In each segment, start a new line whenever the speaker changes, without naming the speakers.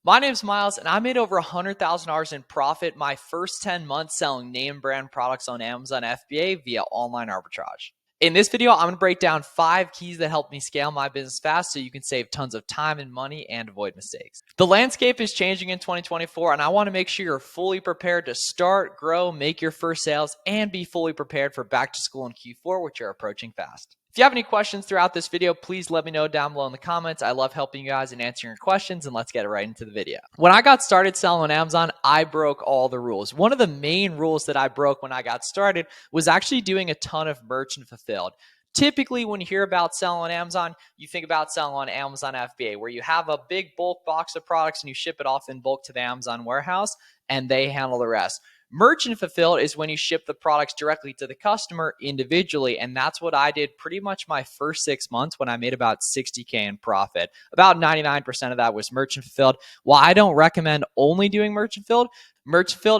My name's Miles, and I made over $100,000 in profit my first 10 months selling name brand products on Amazon FBA via online arbitrage. In this video, I'm going to break down 5 keys that help me scale my business fast so you can save tons of time and money and avoid mistakes. The landscape is changing in 2024, and I want to make sure you're fully prepared to start, grow, make your first sales, and be fully prepared for back to school in Q4, which are approaching fast. If you have any questions throughout this video, please let me know down below in the comments. I love helping you guys and answering your questions, and let's get right into the video. When I got started selling on Amazon, I broke all the rules. One of the main rules that I broke when I got started was actually doing a ton of merchant fulfilled. Typically, when you hear about selling on Amazon, you think about selling on Amazon FBA, where you have a big bulk box of products and you ship it off in bulk to the Amazon warehouse, and they handle the rest. Merchant fulfilled is when you ship the products directly to the customer individually, and that's what I did pretty much my first 6 months when I made about $60K in profit. About 99% of that was merchant fulfilled. While I don't recommend only doing merchant fulfilled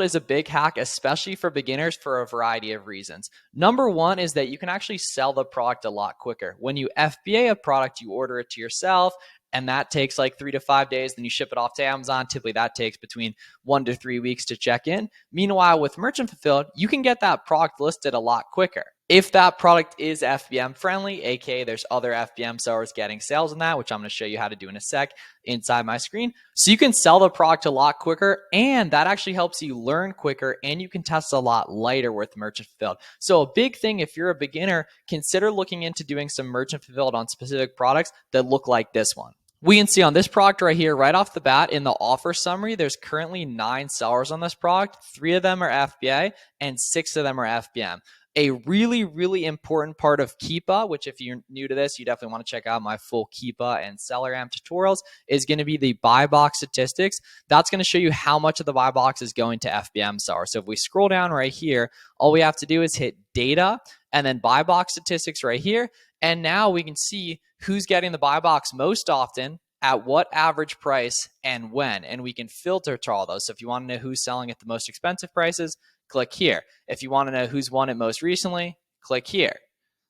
is a big hack, especially for beginners, for a variety of reasons. Number one is that you can actually sell the product a lot quicker. When you FBA a product, you order it to yourself, and that takes like 3 to 5 days. Then you ship it off to Amazon. Typically, that takes between 1 to 3 weeks to check in. Meanwhile, with merchant fulfilled, you can get that product listed a lot quicker. If that product is FBM friendly, aka there's other FBM sellers getting sales on that, which I'm going to show you how to do in a sec inside my screen. So you can sell the product a lot quicker, and that actually helps you learn quicker, and you can test a lot lighter with merchant fulfilled. So a big thing, if you're a beginner, consider looking into doing some merchant fulfilled on specific products that look like this one. We can see on this product right here, right off the bat in the offer summary, there's currently 9 sellers on this product. 3 of them are FBA and 6 of them are FBM. A really, really important part of Keepa, which if you're new to this, you definitely want to check out my full Keepa and SellerAmp tutorials, is going to be the buy box statistics. That's going to show you how much of the buy box is going to FBM sellers. So if we scroll down right here, all we have to do is hit data and then buy box statistics right here. And now we can see who's getting the buy box most often, at what average price, and when. And we can filter to all those. So if you want to know who's selling at the most expensive prices, click here. If you want to know who's won it most recently, click here.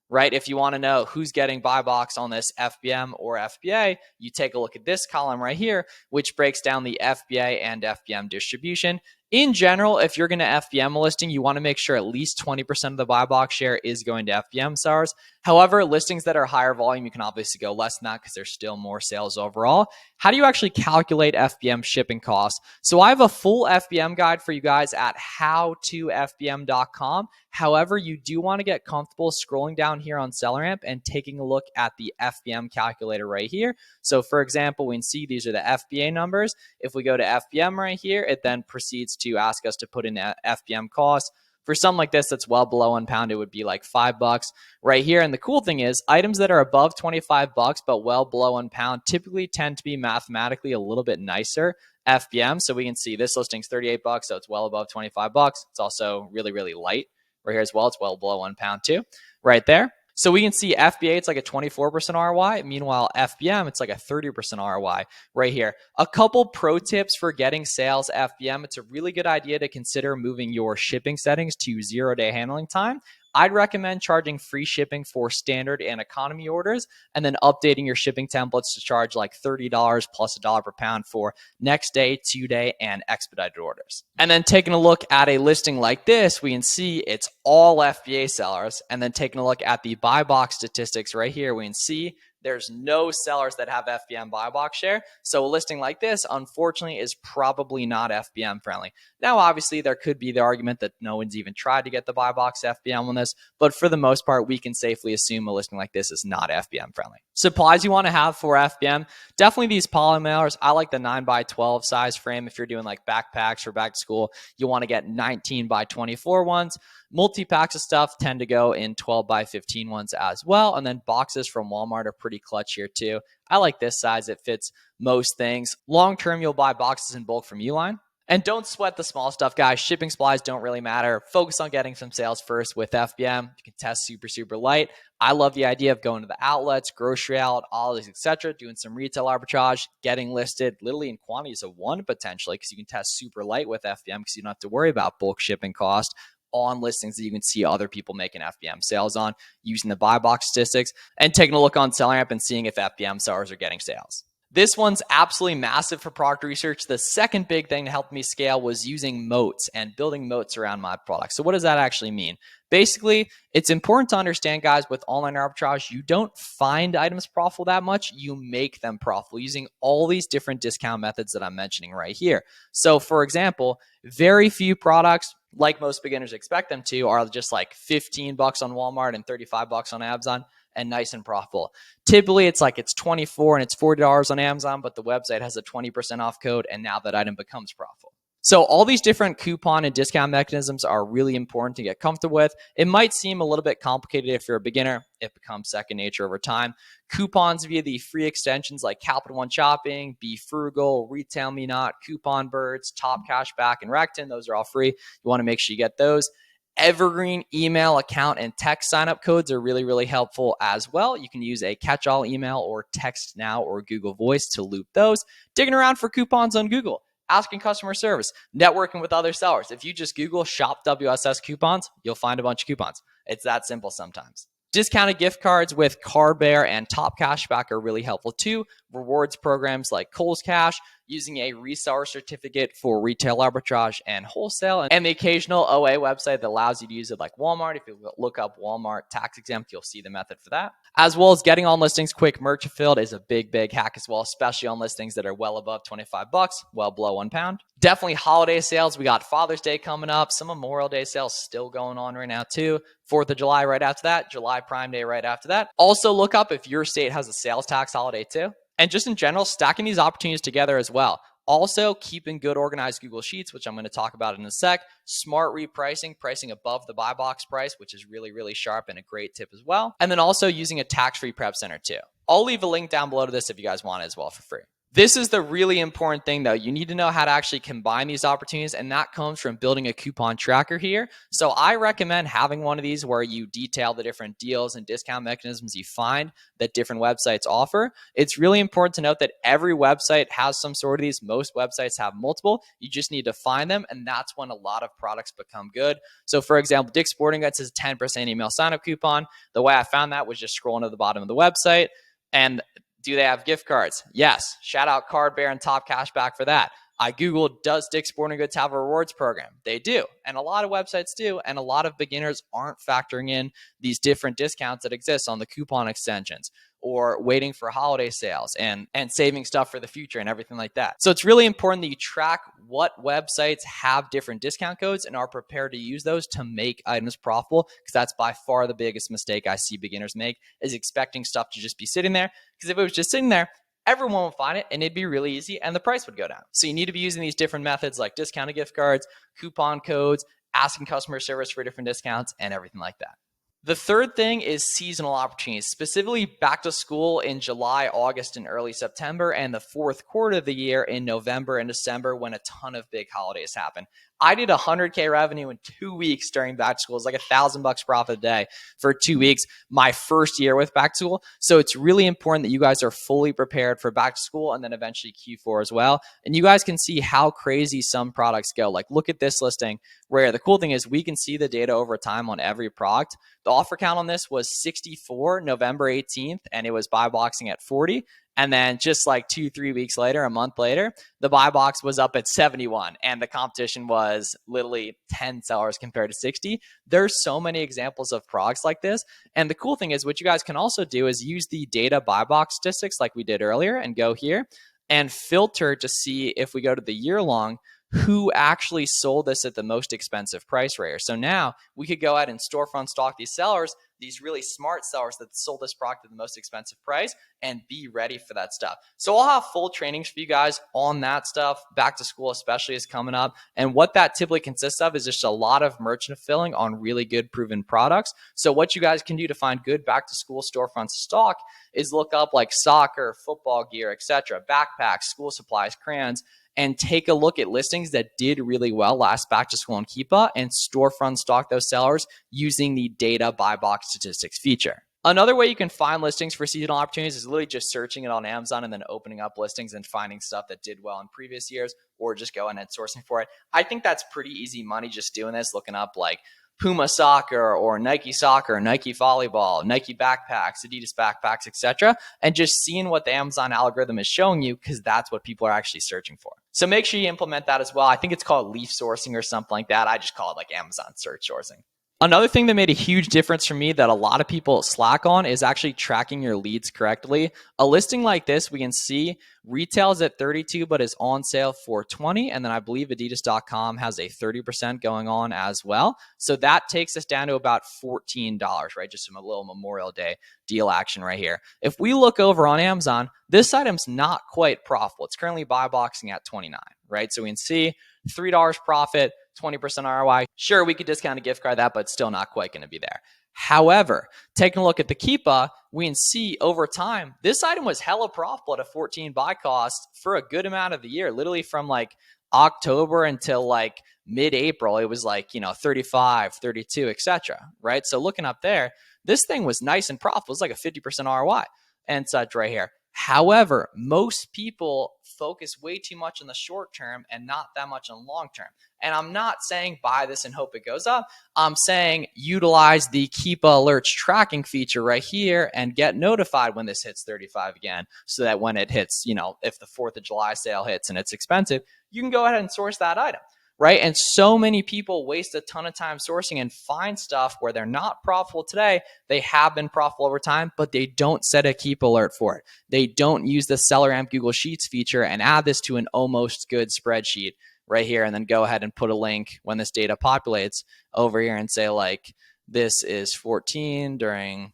Right? If you want to know who's getting buy box on this FBM or FBA, you take a look at this column right here, which breaks down the FBA and FBM distribution. In general, if you're going to FBM a listing, you want to make sure at least 20% of the buy box share is going to FBM sellers. However, listings that are higher volume, you can obviously go less than that because there's still more sales overall. How do you actually calculate FBM shipping costs? So I have a full FBM guide for you guys at howtofbm.com. However, you do want to get comfortable scrolling down here on SellerAmp and taking a look at the FBM calculator right here. So for example, we can see these are the FBA numbers. If we go to FBM right here, it then proceeds to ask us to put in FBM costs. For something like this that's well below £1, it would be like $5 right here. And the cool thing is items that are above $25 but well below £1 typically tend to be mathematically a little bit nicer FBM. So we can see this listing's $38, so it's well above $25. It's also really, really light right here as well. It's well below £1 too, right there. So we can see FBA, it's like a 24% ROI. Meanwhile, FBM, it's like a 30% ROI right here. A couple pro tips for getting sales FBM. It's a really good idea to consider moving your shipping settings to 0-day handling time. I'd recommend charging free shipping for standard and economy orders, and then updating your shipping templates to charge like $30 plus $1 per pound for next day, 2-day, and expedited orders. And then taking a look at a listing like this, we can see it's all FBA sellers. And then taking a look at the buy box statistics right here, we can see there's no sellers that have FBM buy box share. So a listing like this, unfortunately, is probably not FBM friendly. Now, obviously, there could be the argument that no one's even tried to get the buy box FBM on this, but for the most part, we can safely assume a listing like this is not FBM friendly. Supplies you want to have for FBM, definitely these poly mailers. I like the 9x12 size frame. If you're doing like backpacks for back to school, you want to get 19x24 ones. Multi-packs of stuff tend to go in 12x15 ones as well. And then boxes from Walmart are pretty clutch here too. I like this size. It fits most things. Long term, you'll buy boxes in bulk from Uline. And don't sweat the small stuff, guys. Shipping supplies don't really matter. Focus on getting some sales first with FBM. You can test super, super light. I love the idea of going to the outlets, grocery outlet, Ollie's, etc., doing some retail arbitrage, getting listed literally in quantities of 1 potentially, because you can test super light with FBM because you don't have to worry about bulk shipping cost on listings that you can see other people making FBM sales on, using the buy box statistics and taking a look on SellerAmp and seeing if FBM sellers are getting sales. This one's absolutely massive for product research. The second big thing to help me scale was using moats and building moats around my product. So what does that actually mean? Basically, it's important to understand, guys, with online arbitrage, you don't find items profitable that much. You make them profitable using all these different discount methods that I'm mentioning right here. So for example, very few products, like most beginners expect them to, are just like 15 bucks on Walmart and 35 bucks on Amazon and nice and profitable. Typically, it's 24 and it's $40 on Amazon, but the website has a 20% off code, and now that item becomes profitable. So all these different coupon and discount mechanisms are really important to get comfortable with. It might seem a little bit complicated if you're a beginner. It becomes second nature over time. Coupons via the free extensions like Capital One Shopping, Be Frugal, Retail Me Not, Coupon Birds, Top Cashback, and Recton. Those are all free. You want to make sure you get those. Evergreen email account and text signup codes are really, really helpful as well. You can use a catch-all email or Text Now or Google Voice to loop those. Digging around for coupons on Google. Asking customer service, networking with other sellers. If you just Google shop WSS coupons, you'll find a bunch of coupons. It's that simple sometimes. Discounted gift cards with Card Bear and Top Cashback are really helpful too. Rewards programs like Kohl's Cash, using a reseller certificate for retail arbitrage and wholesale, and the occasional OA website that allows you to use it like Walmart. If you look up Walmart tax exempt, you'll see the method for that. As well as getting on listings quick merchant filled is a big, big hack as well, especially on listings that are well above 25 bucks, well below £1. Definitely holiday sales. We got Father's Day coming up. Some Memorial Day sales still going on right now too. 4th of July right after that. July Prime Day right after that. Also look up if your state has a sales tax holiday too. And just in general, stacking these opportunities together as well. Also, keeping good organized Google Sheets, which I'm going to talk about in a sec. Smart repricing, pricing above the buy box price, which is really, really sharp and a great tip as well. And then also using a tax-free prep center too. I'll leave a link down below to this if you guys want it as well for free. This is the really important thing though. You need to know how to actually combine these opportunities, and that comes from building a coupon tracker here. So I recommend having one of these where you detail the different deals and discount mechanisms you find that different websites offer. It's really important to note that every website has some sort of these. Most websites have multiple. You just need to find them, and that's when a lot of products become good. So for example, Dick's Sporting Goods has a 10% email signup coupon. The way I found that was just scrolling to the bottom of the website. And do they have gift cards? Yes. Shout out Card Bear and Top Cashback for that. I Googled, does Dick's Sporting Goods have a rewards program? They do. And a lot of websites do. And a lot of beginners aren't factoring in these different discounts that exist on the coupon extensions, or waiting for holiday sales and saving stuff for the future and everything like that. So it's really important that you track what websites have different discount codes and are prepared to use those to make items profitable, because that's by far the biggest mistake I see beginners make, is expecting stuff to just be sitting there. Because if it was just sitting there, everyone would find it and it'd be really easy and the price would go down. So you need to be using these different methods like discounted gift cards, coupon codes, asking customer service for different discounts, and everything like that. The third thing is seasonal opportunities, specifically back to school in July, August, and early September, and the fourth quarter of the year in November and December, when a ton of big holidays happen. I did 100K revenue in 2 weeks during back to school. It's like $1,000 profit a day for 2 weeks, my first year with back to school. So it's really important that you guys are fully prepared for back to school and then eventually Q4 as well. And you guys can see how crazy some products go. Like look at this listing, where the cool thing is we can see the data over time on every product. The offer count on this was 64 November 18th, and it was buy boxing at 40. And then just like 2-3 weeks later, a month later, the buy box was up at 71, and the competition was literally 10 sellers compared to 60. There's so many examples of products like this. And the cool thing is what you guys can also do is use the data buy box statistics like we did earlier and go here and filter to see, if we go to the year long, who actually sold this at the most expensive price rate. So now we could go ahead and storefront stock these sellers, these really smart sellers that sold this product at the most expensive price, and be ready for that stuff. So I'll have full trainings for you guys on that stuff. Back to school especially is coming up. And what that typically consists of is just a lot of merchant filling on really good proven products. So what you guys can do to find good back to school storefront stock is look up like soccer, football gear, etc., backpacks, school supplies, crayons, and take a look at listings that did really well last back to school on Keepa and storefront stock those sellers using the data buy box statistics feature. Another way you can find listings for seasonal opportunities is literally just searching it on Amazon and then opening up listings and finding stuff that did well in previous years, or just going and sourcing for it. I think that's pretty easy money just doing this, looking up like Puma soccer or Nike soccer, Nike volleyball, Nike backpacks, Adidas backpacks, etc., and just seeing what the Amazon algorithm is showing you, because that's what people are actually searching for. So make sure you implement that as well. I think it's called leaf sourcing or something like that. I just call it like Amazon search sourcing. Another thing that made a huge difference for me that a lot of people slack on is actually tracking your leads correctly. A listing like this, we can see retails at 32, but is on sale for 20. And then I believe Adidas.com has a 30% going on as well. So that takes us down to about $14, right? Just some a little Memorial Day deal action right here. If we look over on Amazon, this item's not quite profitable. It's currently buy boxing at 29, right? So we can see $3 profit, 20% ROI. Sure, we could discount a gift card that, but still not quite going to be there. However, taking a look at the Keepa, we can see over time, this item was hella profitable at a 14 buy cost for a good amount of the year, literally from like October until like mid-April. It was like, 35, 32, etc. Right? So looking up there, this thing was nice and profitable. It was like a 50% ROI and such right here. However, most people focus way too much on the short term and not that much on long term. And I'm not saying buy this and hope it goes up. I'm saying utilize the Keepa Alerts tracking feature right here and get notified when this hits 35 again, so that when it hits, if the 4th of July sale hits and it's expensive, you can go ahead and source that item. Right? And so many people waste a ton of time sourcing and find stuff where they're not profitable today. They have been profitable over time, but they don't set a keep alert for it. They don't use the SellerAmp Google Sheets feature and add this to an almost good spreadsheet right here, and then go ahead and put a link when this data populates over here and say like, this is 14 during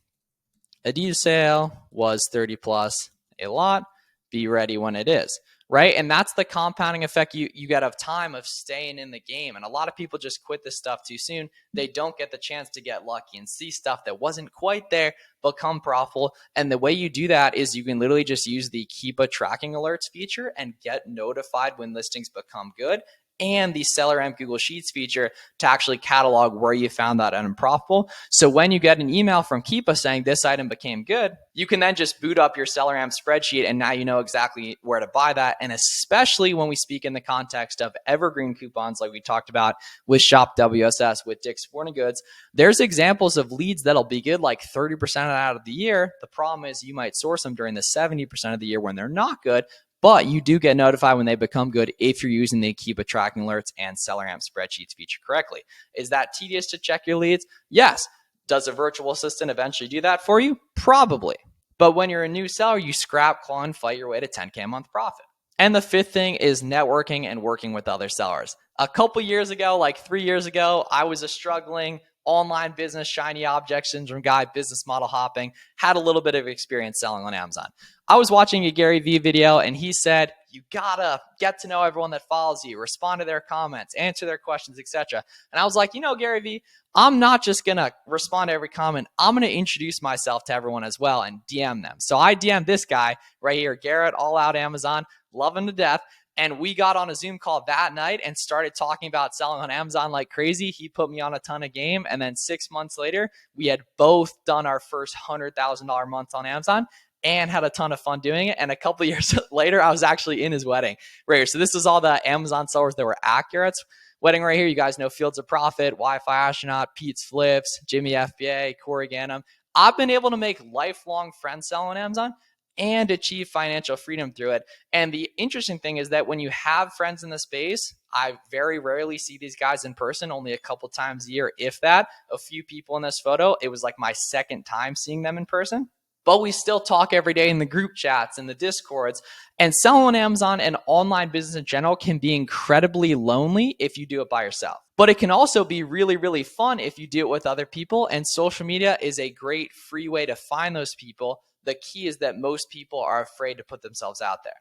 Adidas sale, was 30 plus a lot. Be ready when it is. Right? And that's the compounding effect you got to have time of staying in the game. And a lot of people just quit this stuff too soon. They don't get the chance to get lucky and see stuff that wasn't quite there become profitable. And the way you do that is you can literally just use the Keepa tracking alerts feature and get notified when listings become good, and the SellerAmp Google Sheets feature to actually catalog where you found that item profitable. So when you get an email from Keepa saying this item became good, you can then just boot up your SellerAmp spreadsheet, and now you know exactly where to buy that. And especially when we speak in the context of evergreen coupons like we talked about with Shop WSS, with Dick's Sporting Goods, there's examples of leads that'll be good like 30% out of the year. The problem is you might source them during the 70% of the year when they're not good, but you do get notified when they become good if you're using the Keepa tracking alerts and SellerAmp spreadsheets feature correctly. Is that tedious to check your leads? Yes. Does a virtual assistant eventually do that for you? Probably. But when you're a new seller, you scrap, claw, and fight your way to 10K a month profit. And the fifth thing is networking and working with other sellers. A couple years ago, like 3 years ago, I was a struggling online business, shiny object syndrome guy, business model hopping, had a little bit of experience selling on Amazon. I was watching a Gary Vee video, and he said, you gotta get to know everyone that follows you, respond to their comments, answer their questions, etc. And I was like, Gary Vee, I'm not just gonna respond to every comment. I'm gonna introduce myself to everyone as well and DM them. So I DM'd this guy right here, Garrett, all out Amazon, love him to death. And we got on a Zoom call that night and started talking about selling on Amazon like crazy. He put me on a ton of game. And then 6 months later, we had both done our first $100,000 months on Amazon and had a ton of fun doing it. And a couple of years later, I was actually in his wedding right here. So this is all the Amazon sellers that were at Garrett's wedding right here. You guys know Fields of Profit, Wi-Fi Astronaut, Pete's Flips, Jimmy FBA, Corey Ganem. I've been able to make lifelong friends selling on Amazon and achieve financial freedom through it. And the interesting thing is that when you have friends in the space, I very rarely see these guys in person, only a couple times a year, if that. A few people in this photo, it was like my second time seeing them in person. But we still talk every day in the group chats and the Discords. And selling on Amazon and online business in general can be incredibly lonely if you do it by yourself. But it can also be really, really fun if you do it with other people. And social media is a great free way to find those people. The key is that most people are afraid to put themselves out there.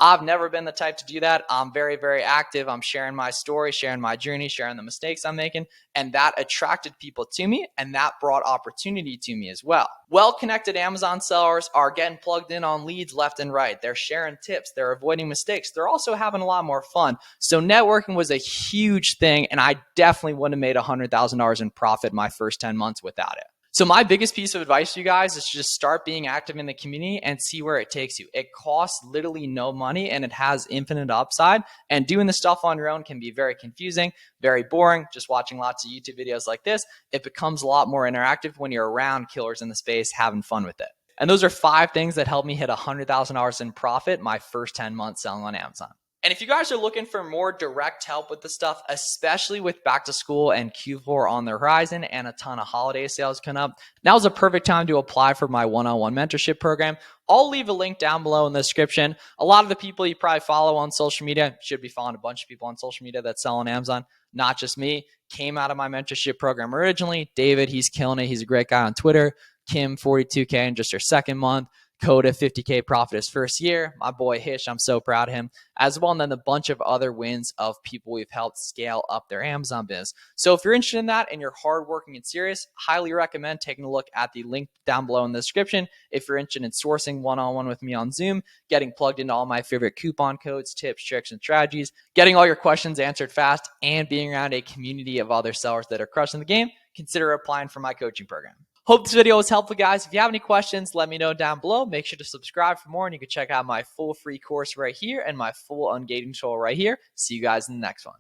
I've never been the type to do that. I'm very, very active. I'm sharing my story, sharing my journey, sharing the mistakes I'm making. And that attracted people to me, and that brought opportunity to me as well. Well-connected Amazon sellers are getting plugged in on leads left and right. They're sharing tips. They're avoiding mistakes. They're also having a lot more fun. So networking was a huge thing, and I definitely wouldn't have made $100,000 in profit my first 10 months without it. So my biggest piece of advice to you guys is to just start being active in the community and see where it takes you. It costs literally no money and it has infinite upside. And doing the stuff on your own can be very confusing, very boring. Just watching lots of YouTube videos like this, it becomes a lot more interactive when you're around killers in the space having fun with it. And those are 5 things that helped me hit $100,000 in profit my first 10 months selling on Amazon. And if you guys are looking for more direct help with this stuff, especially with back to school and Q4 on the horizon and a ton of holiday sales coming up, now's a perfect time to apply for my one-on-one mentorship program. I'll leave a link down below in the description. A lot of the people you probably follow on social media, should be following a bunch of people on social media that sell on Amazon, not just me, came out of my mentorship program originally. David, he's killing it. He's a great guy on Twitter. Kim, 42K in just her second month. Coda, 50K profit his first year. My boy Hitch, I'm so proud of him as well. And then a bunch of other wins of people we've helped scale up their Amazon business. So if you're interested in that and you're hardworking and serious, highly recommend taking a look at the link down below in the description. If you're interested in sourcing one-on-one with me on Zoom, getting plugged into all my favorite coupon codes, tips, tricks, and strategies, getting all your questions answered fast, and being around a community of other sellers that are crushing the game, consider applying for my coaching program. Hope this video was helpful, guys. If you have any questions, let me know down below. Make sure to subscribe for more, and you can check out my full free course right here and my full ungating tool right here. See you guys in the next one.